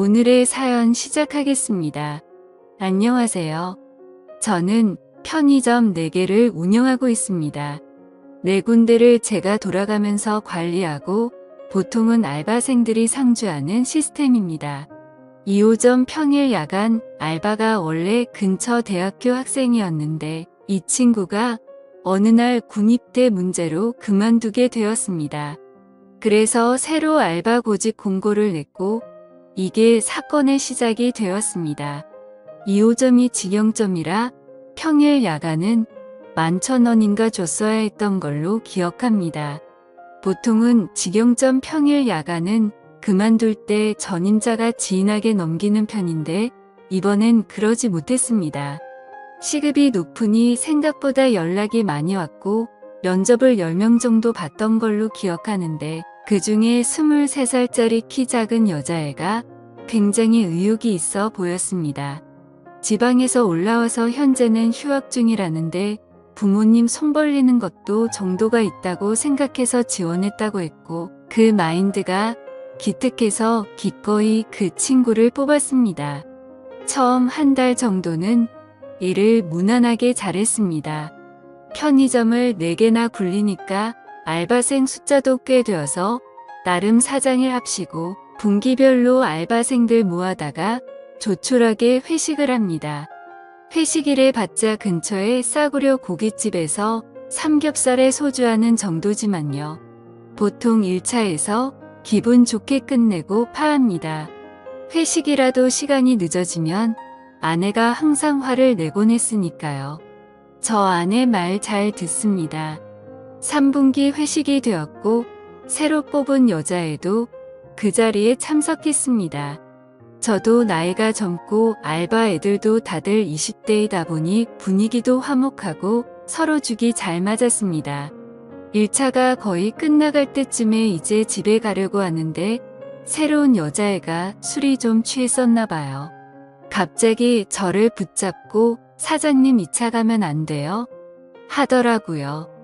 오늘의 사연 시작하겠습니다. 안녕하세요. 저는 편의점 4개를 운영하고 있습니다. 4군데를 제가 돌아가면서 관리하고 보통은 알바생들이 상주하는 시스템입니다. 2호점 평일 야간 알바가 원래 근처 대학교 학생이었는데 이 친구가 어느 날 군입대 문제로 그만두게 되었습니다. 그래서 새로 알바 구직 공고를 냈고 이게 사건의 시작이 되었습니다. 2호점이 직영점이라 평일 야간은 11,000원인가 줬어야 했던 걸로 기억합니다. 보통은 직영점 평일 야간은 그만둘 때 전임자가 지인에게 넘기는 편인데 이번엔 그러지 못했습니다. 시급이 높으니 생각보다 연락이 많이 왔고 면접을 10명 정도 봤던 걸로 기억하는데 그 중에 23살짜리 키 작은 여자애가 굉장히 의욕이 있어 보였습니다. 지방에서 올라와서 현재는 휴학 중이라는데 부모님 손 벌리는 것도 정도가 있다고 생각해서 지원했다고 했고 그 마인드가 기특해서 기꺼이 그 친구를 뽑았습니다. 처음 한 달 정도는 일을 무난하게 잘했습니다. 편의점을 4개나 굴리니까 알바생 숫자도 꽤 되어서 나름 사장을 합시고 분기별로 알바생들 모아다가 조촐하게 회식을 합니다. 회식일에 받자 근처에 싸구려 고깃집에서 삼겹살에 소주하는 정도지만요. 보통 1차에서 기분 좋게 끝내고 파합니다. 회식이라도 시간이 늦어지면 아내가 항상 화를 내곤 했으니까요. 저 아내 말 잘 듣습니다. 3분기 회식이 되었고 새로 뽑은 여자애도 그 자리에 참석했습니다. 저도 나이가 젊고 알바 애들도 다들 20대이다 보니 분위기도 화목하고 서로 죽이 잘 맞았습니다. 1차가 거의 끝나갈 때쯤에 이제 집에 가려고 하는데 새로운 여자애가 술이 좀 취했었나 봐요. 갑자기 저를 붙잡고 사장님 2차 가면 안 돼요? 하더라고요.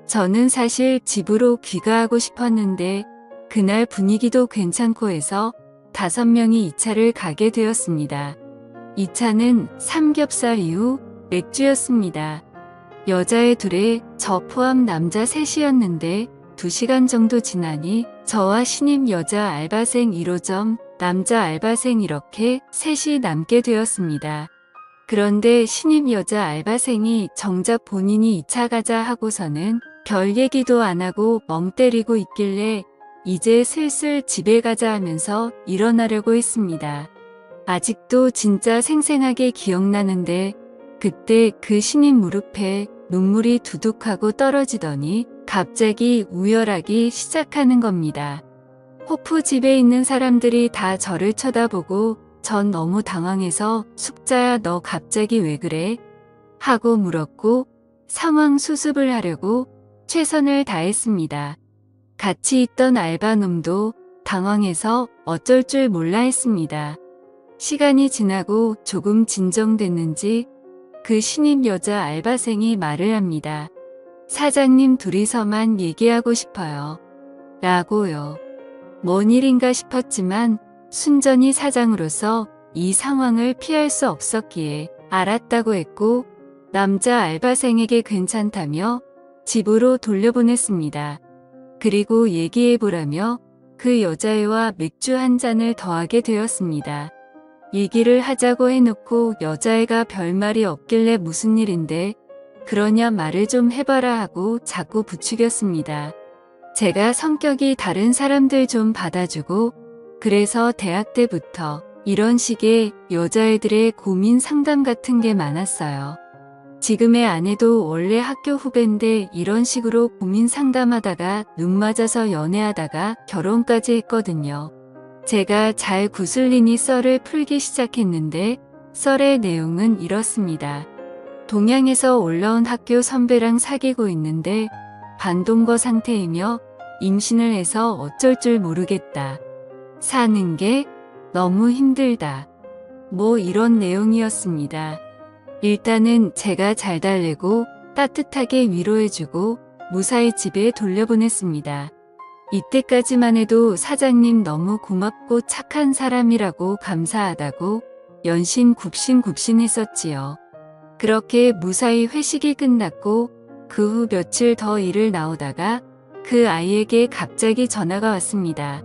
저는 사실 집으로 귀가하고 싶었는데 그날 분위기도 괜찮고 해서 5명이 2차를 가게 되었습니다. 2차는 삼겹살 이후 맥주였습니다. 여자애 2에 저 포함 남자 3이었는데 2시간 정도 지나니 저와 신입 여자 알바생 1호점 남자 알바생 이렇게 3이 남게 되었습니다. 그런데 신입 여자 알바생이 정작 본인이 2차 가자 하고서는 별 얘기도 안 하고 멍 때리고 있길래 이제 슬슬 집에 가자 하면서 일어나려고 했습니다. 아직도 진짜 생생하게 기억나는데 그때 그 신입 무릎에 눈물이 두둑하고 떨어지더니 갑자기 우열하기 시작하는 겁니다. 호프 집에 있는 사람들이 다 저를 쳐다보고 전 너무 당황해서 숙자야 너 갑자기 왜 그래? 하고 물었고 상황 수습을 하려고 최선을 다했습니다. 같이 있던 알바놈도 당황해서 어쩔 줄 몰라 했습니다. 시간이 지나고 조금 진정됐는지 그 신입 여자 알바생이 말을 합니다. 사장님 둘이서만 얘기하고 싶어요. 라고요. 뭔 일인가 싶었지만 순전히 사장으로서 이 상황을 피할 수 없었기에 알았다고 했고 남자 알바생에게 괜찮다며 집으로 돌려보냈습니다. 그리고 얘기해보라며 그 여자애와 맥주 한 잔을 더하게 되었습니다. 얘기를 하자고 해놓고 여자애가 별말이 없길래 무슨 일인데 그러냐 말을 좀 해봐라 하고 자꾸 부추겼습니다. 제가 성격이 다른 사람들 좀 받아주고 그래서 대학 때부터 이런 식의 여자애들의 고민 상담 같은 게 많았어요. 지금의 아내도 원래 학교 후배인데 이런 식으로 고민 상담하다가 눈 맞아서 연애하다가 결혼까지 했거든요. 제가 잘 구슬리니 썰을 풀기 시작했는데 썰의 내용은 이렇습니다. 동양에서 올라온 학교 선배랑 사귀고 있는데 반동거 상태이며 임신을 해서 어쩔 줄 모르겠다. 사는 게 너무 힘들다. 뭐 이런 내용이었습니다. 일단은 제가 잘 달래고 따뜻하게 위로해주고 무사히 집에 돌려보냈습니다. 이때까지만 해도 사장님 너무 고맙고 착한 사람이라고 감사하다고 연신 굽신굽신했었지요. 그렇게 무사히 회식이 끝났고 그 후 며칠 더 일을 나오다가 그 아이에게 갑자기 전화가 왔습니다.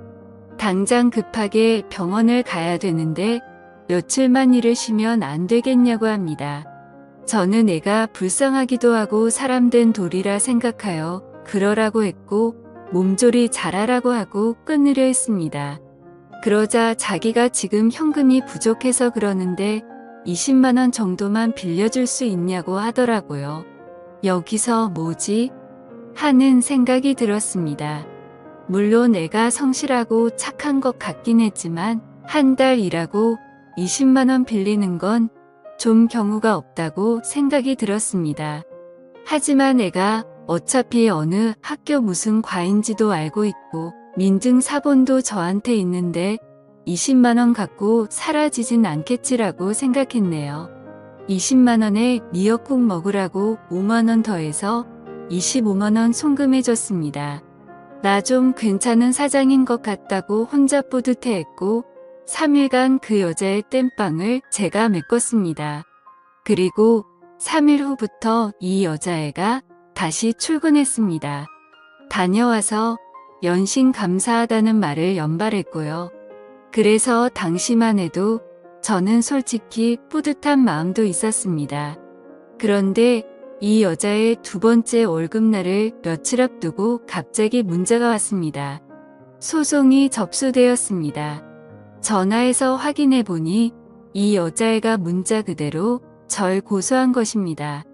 당장 급하게 병원을 가야 되는데 며칠만 일을 쉬면 안 되겠냐고 합니다. 저는 애가 불쌍하기도 하고 사람된 돌이라 생각하여 그러라고 했고 몸조리 잘하라고 하고 끊으려 했습니다. 그러자 자기가 지금 현금이 부족해서 그러는데 20만 원 정도만 빌려줄 수 있냐고 하더라고요. 여기서 뭐지? 하는 생각이 들었습니다. 물론 애가 성실하고 착한 것 같긴 했지만 한 달 일하고 20만 원 빌리는 건 좀 경우가 없다고 생각이 들었습니다. 하지만 애가 어차피 어느 학교 무슨 과인지도 알고 있고 민증 사본도 저한테 있는데 20만 원 갖고 사라지진 않겠지라고 생각했네요. 20만 원에 미역국 먹으라고 5만 원 더해서 25만 원 송금해줬습니다. 나 좀 괜찮은 사장인 것 같다고 혼자 뿌듯해했고 3일간 그 여자의 땜빵을 제가 메꿨습니다. 그리고 3일 후부터 이 여자애가 다시 출근했습니다. 다녀와서 연신 감사하다는 말을 연발했고요. 그래서 당시만 해도 저는 솔직히 뿌듯한 마음도 있었습니다. 그런데 이 여자의 두 번째 월급날을 며칠 앞두고 갑자기 문자가 왔습니다. 소송이 접수되었습니다. 전화해서 확인해 보니 이 여자애가 문자 그대로 절 고소한 것입니다.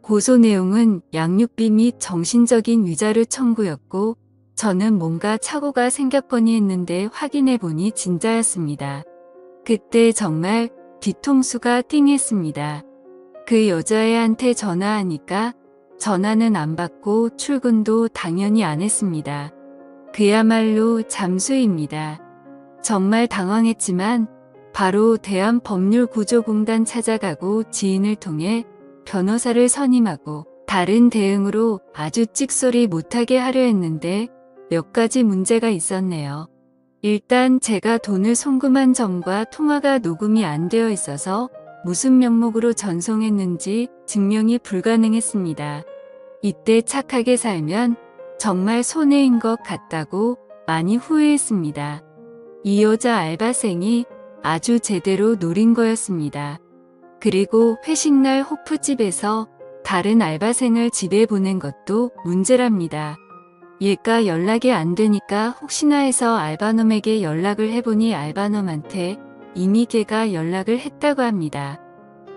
고소 내용은 양육비 및 정신적인 위자료 청구였고 저는 뭔가 착오가 생겼거니 했는데 확인해 보니 진짜였습니다. 그때 정말 뒤통수가 띵했습니다. 그 여자애한테 전화하니까 전화는 안 받고 출근도 당연히 안 했습니다. 그야말로 잠수입니다. 정말 당황했지만 바로 대한법률구조공단 찾아가고 지인을 통해 변호사를 선임하고 다른 대응으로 아주 찍소리 못하게 하려 했는데 몇 가지 문제가 있었네요. 일단 제가 돈을 송금한 점과 통화가 녹음이 안 되어 있어서 무슨 명목으로 전송했는지 증명이 불가능했습니다. 이때 착하게 살면 정말 손해인 것 같다고 많이 후회했습니다. 이 여자 알바생이 아주 제대로 노린 거였습니다. 그리고 회식날 호프집에서 다른 알바생을 집에 보낸 것도 문제랍니다. 얘가 연락이 안 되니까 혹시나 해서 알바놈에게 연락을 해보니 알바놈한테 이미 걔가 연락을 했다고 합니다.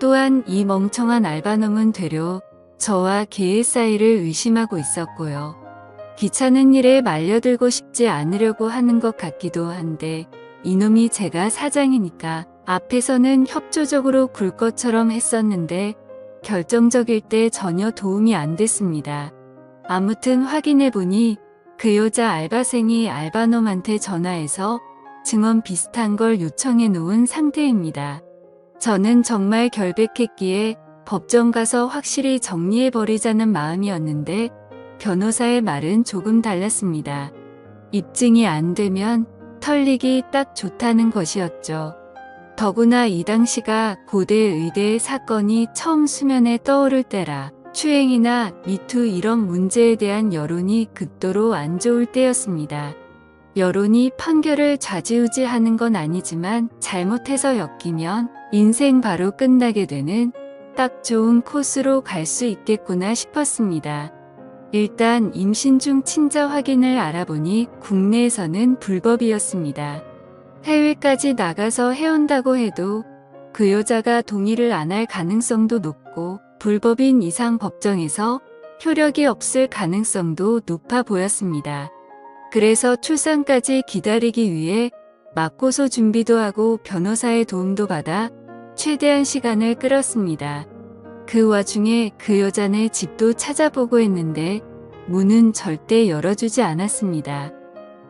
또한 이 멍청한 알바놈은 되려 저와 걔의 사이를 의심하고 있었고요. 귀찮은 일에 말려들고 싶지 않으려고 하는 것 같기도 한데 이놈이 제가 사장이니까 앞에서는 협조적으로 굴 것처럼 했었는데 결정적일 때 전혀 도움이 안 됐습니다. 아무튼 확인해보니 그 여자 알바생이 알바놈한테 전화해서 증언 비슷한 걸 요청해 놓은 상태입니다. 저는 정말 결백했기에 법정 가서 확실히 정리해버리자는 마음이었는데 변호사의 말은 조금 달랐습니다. 입증이 안 되면 털리기 딱 좋다는 것이었죠. 더구나 이 당시가 고대 의대 사건이 처음 수면에 떠오를 때라 추행이나 미투 이런 문제에 대한 여론이 극도로 안 좋을 때였습니다. 여론이 판결을 좌지우지하는 건 아니지만 잘못해서 엮이면 인생 바로 끝나게 되는 딱 좋은 코스로 갈 수 있겠구나 싶었습니다. 일단 임신 중 친자 확인을 알아보니 국내에서는 불법이었습니다. 해외까지 나가서 해온다고 해도 그 여자가 동의를 안 할 가능성도 높고 불법인 이상 법정에서 효력이 없을 가능성도 높아 보였습니다. 그래서 출산까지 기다리기 위해 맞고소 준비도 하고 변호사의 도움도 받아 최대한 시간을 끌었습니다. 그 와중에 그 여자네 집도 찾아보고 했는데 문은 절대 열어주지 않았습니다.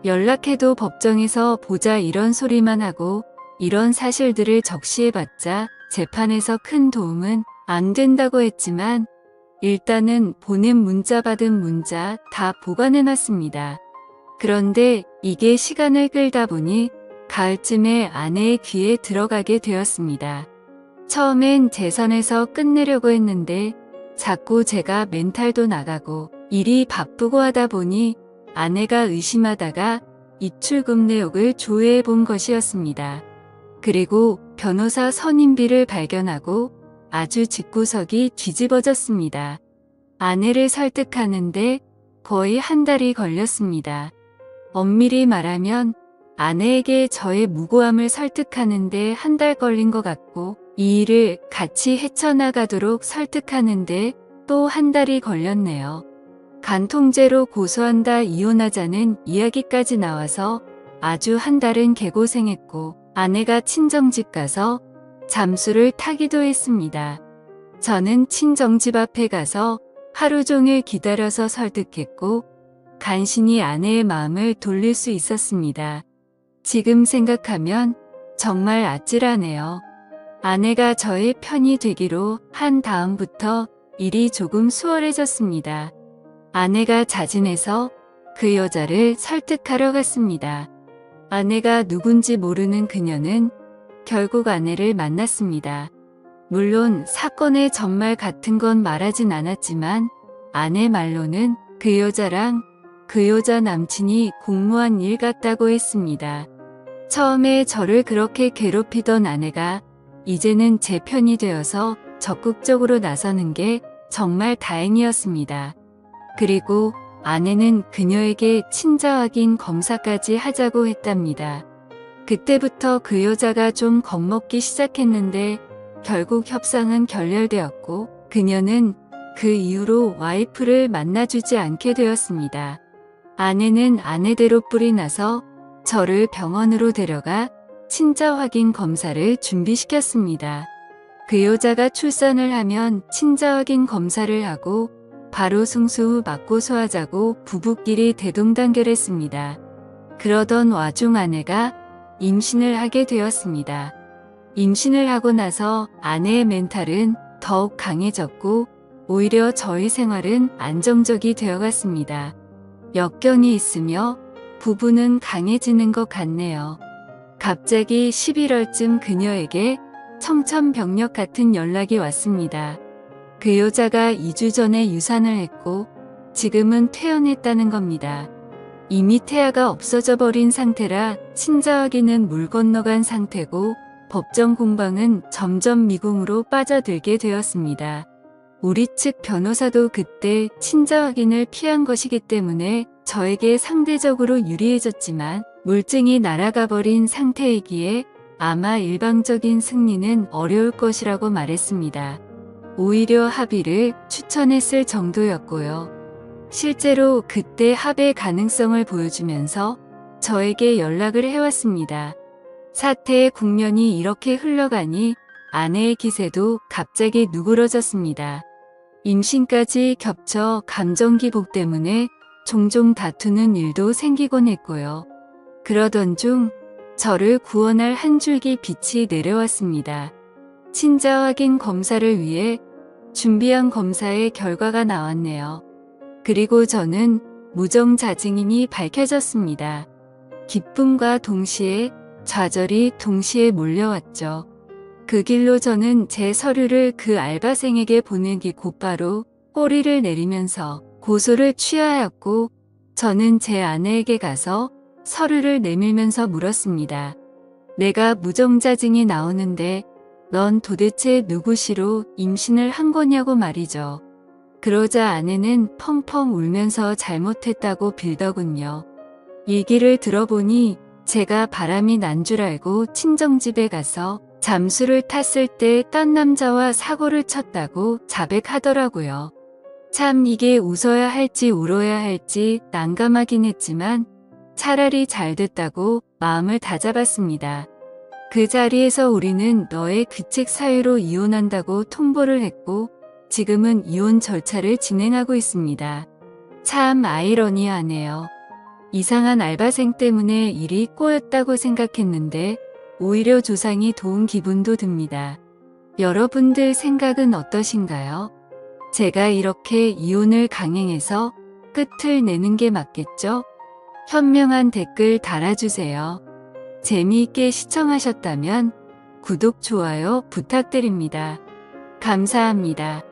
연락해도 법정에서 보자 이런 소리만 하고 이런 사실들을 적시해봤자 재판에서 큰 도움은 안 된다고 했지만 일단은 보낸 문자 받은 문자 다 보관해놨습니다. 그런데 이게 시간을 끌다 보니 가을쯤에 아내의 귀에 들어가게 되었습니다. 처음엔 제 선에서 끝내려고 했는데 자꾸 제가 멘탈도 나가고 일이 바쁘고 하다 보니 아내가 의심하다가 입출금 내역을 조회해 본 것이었습니다. 그리고 변호사 선임비를 발견하고 아주 집구석이 뒤집어졌습니다. 아내를 설득하는데 거의 한 달이 걸렸습니다. 엄밀히 말하면 아내에게 저의 무고함을 설득하는데 한 달 걸린 것 같고 이 일을 같이 헤쳐나가도록 설득하는데 또 한 달이 걸렸네요. 간통죄로 고소한다 이혼하자는 이야기까지 나와서 아주 한 달은 개고생했고 아내가 친정집 가서 잠수를 타기도 했습니다. 저는 친정집 앞에 가서 하루 종일 기다려서 설득했고 간신히 아내의 마음을 돌릴 수 있었습니다. 지금 생각하면 정말 아찔하네요. 아내가 저의 편이 되기로 한 다음부터 일이 조금 수월해졌습니다. 아내가 자진해서 그 여자를 설득하러 갔습니다. 아내가 누군지 모르는 그녀는 결국 아내를 만났습니다. 물론 사건의 전말 같은 건 말하진 않았지만 아내 말로는 그 여자랑 그 여자 남친이 공모한 일 같다고 했습니다. 처음에 저를 그렇게 괴롭히던 아내가 이제는 제 편이 되어서 적극적으로 나서는 게 정말 다행이었습니다. 그리고 아내는 그녀에게 친자 확인 검사까지 하자고 했답니다. 그때부터 그 여자가 좀 겁먹기 시작했는데 결국 협상은 결렬되었고 그녀는 그 이후로 와이프를 만나주지 않게 되었습니다. 아내는 아내대로 뿔이 나서 저를 병원으로 데려가 친자 확인 검사를 준비시켰습니다. 그 여자가 출산을 하면 친자 확인 검사를 하고 바로 승수 후 맞고소하자고 부부끼리 대동단결했습니다. 그러던 와중 아내가 임신을 하게 되었습니다. 임신을 하고 나서 아내의 멘탈은 더욱 강해졌고 오히려 저희 생활은 안정적이 되어갔습니다. 역경이 있으며 부부는 강해지는 것 같네요. 갑자기 11월쯤 그녀에게 청천벽력 같은 연락이 왔습니다. 그 여자가 2주 전에 유산을 했고 지금은 퇴원했다는 겁니다. 이미 태아가 없어져 버린 상태라 친자 확인은 물 건너간 상태고 법정 공방은 점점 미궁으로 빠져들게 되었습니다. 우리 측 변호사도 그때 친자 확인을 피한 것이기 때문에 저에게 상대적으로 유리해졌지만 물증이 날아가 버린 상태이기에 아마 일방적인 승리는 어려울 것이라고 말했습니다. 오히려 합의를 추천했을 정도였고요. 실제로 그때 합의 가능성을 보여주면서 저에게 연락을 해왔습니다. 사태의 국면이 이렇게 흘러가니 아내의 기세도 갑자기 누그러졌습니다. 임신까지 겹쳐 감정기복 때문에 종종 다투는 일도 생기곤 했고요. 그러던 중 저를 구원할 한 줄기 빛이 내려왔습니다. 친자 확인 검사를 위해 준비한 검사의 결과가 나왔네요. 그리고 저는 무정자증임이 밝혀졌습니다. 기쁨과 동시에 좌절이 동시에 몰려왔죠. 그 길로 저는 제 서류를 그 알바생에게 보내기 곧바로 꼬리를 내리면서 고소를 취하였고 저는 제 아내에게 가서 서류를 내밀면서 물었습니다. 내가 무정자증이 나오는데 넌 도대체 누구시로 임신을 한 거냐고 말이죠. 그러자 아내는 펑펑 울면서 잘못했다고 빌더군요. 얘기를 들어보니 제가 바람이 난 줄 알고 친정집에 가서 잠수를 탔을 때 딴 남자와 사고를 쳤다고 자백하더라고요. 참 이게 웃어야 할지 울어야 할지 난감하긴 했지만 차라리 잘 됐다고 마음을 다잡았습니다. 그 자리에서 우리는 너의 규칙 사유로 이혼한다고 통보를 했고 지금은 이혼 절차를 진행하고 있습니다. 참 아이러니하네요. 이상한 알바생 때문에 일이 꼬였다고 생각했는데 오히려 조상이 도운 기분도 듭니다. 여러분들 생각은 어떠신가요? 제가 이렇게 이혼을 강행해서 끝을 내는 게 맞겠죠? 현명한 댓글 달아주세요. 재미있게 시청하셨다면 구독, 좋아요 부탁드립니다. 감사합니다.